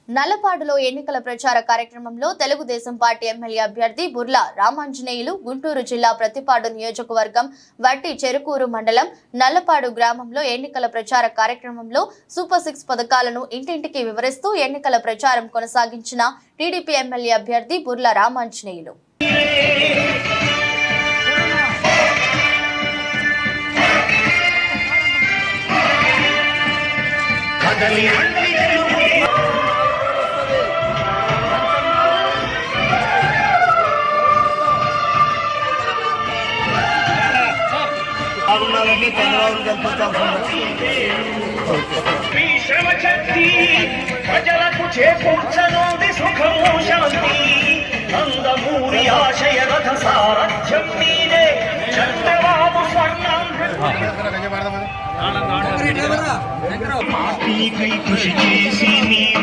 నల్లపాడులో ఎన్నికల ప్రచార కార్యక్రమంలో తెలుగుదేశం పార్టీ ఎమ్మెల్యే అభ్యర్థి బుర్ల రామాంజనేయులు గుంటూరు జిల్లా ప్రతిపాడు నియోజకవర్గం వట్టి చెరుకూరు మండలం నల్లపాడు గ్రామంలో ఎన్నికల ప్రచార కార్యక్రమంలో సూపర్ 6 పథకాలను ఇంటింటికి వివరిస్తూ ఎన్నికల ప్రచారం కొనసాగించిన టీడీపీ ఎమ్మెల్యే అభ్యర్థి బుర్ల రామాంజనేయులు. ప్రజలకు చేకూర్చనుంది సుఖము శాంతి నందమూరి ఆశయ రథ సారథ్యం నీదే చంద్రబాబు స్వర్ణం పార్టీకై కృషి చేసి మీరు